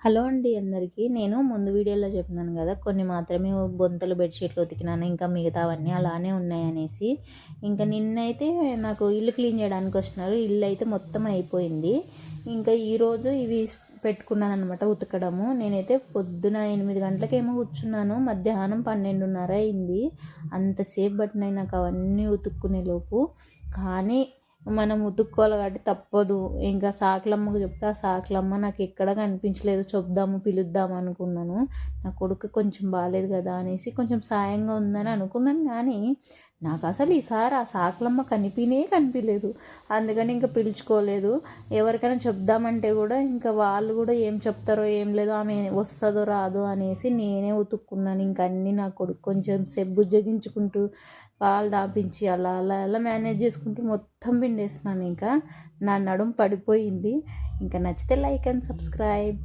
Hello అండి అందరికీ. నేను ముందు వీడియోలో చెప్పినాను కదా, కొన్ని మాత్రమే బొంతలు బెడ్‌షీట్లు ఉతికినాను. ఇంకా మిగతావన్నీ అలానే ఉన్నాయనేసి. ఇంకా నిన్నైతే నాకు ఇల్లు క్లీన్ చేయడానికి వచ్చినారు. ఇల్లు అయితే మొత్తం అయిపోయింది. ఇంకా ఈరోజు ఇవి పెట్టుకున్నానమాట ఉతకడము. నేనైతే పొద్దున 8 గంటలకేమో కూర్చున్నాను. మధ్యాహ్నం 12:30 అయింది. అంతసేపు పట్టినాయి నాకు అవన్నీ ఉతుక్కునే లోపు. కానీ మనం ఉతుక్కోవాలి కాబట్టి తప్పదు. ఇంకా సాకులమ్మకు చెప్తే ఆ సాకులమ్మ నాకు ఎక్కడ కనిపించలేదు. చెప్దాము పిలుద్దాము అనుకున్నాను. నా కొడుకు కొంచెం బాగాలేదు కదా అనేసి కొంచెం సాయంగా ఉందని అనుకున్నాను. కానీ నాకు అసలు ఈసారి ఆ సాకులమ్మ కనిపించలేదు. అందుకని ఇంకా పిలుచుకోలేదు. ఎవరికైనా చెప్దామంటే కూడా ఇంకా వాళ్ళు కూడా ఏం చెప్తారో ఏం లేదో, ఆమె వస్తుందో రాదో అనేసి నేనే ఉతుక్కున్నాను. ఇంక అన్నీ నా కొడుకు కొంచెం సేపు బుజ్జగించుకుంటూ పాలు తాపించి అలా అలా అలా మేనేజ్ చేసుకుంటూ మొత్తం పిండేసినాను. ఇంకా నా నడుము పడిపోయింది. ఇంకా నచ్చితే లైక్ అండ్ సబ్స్క్రైబ్.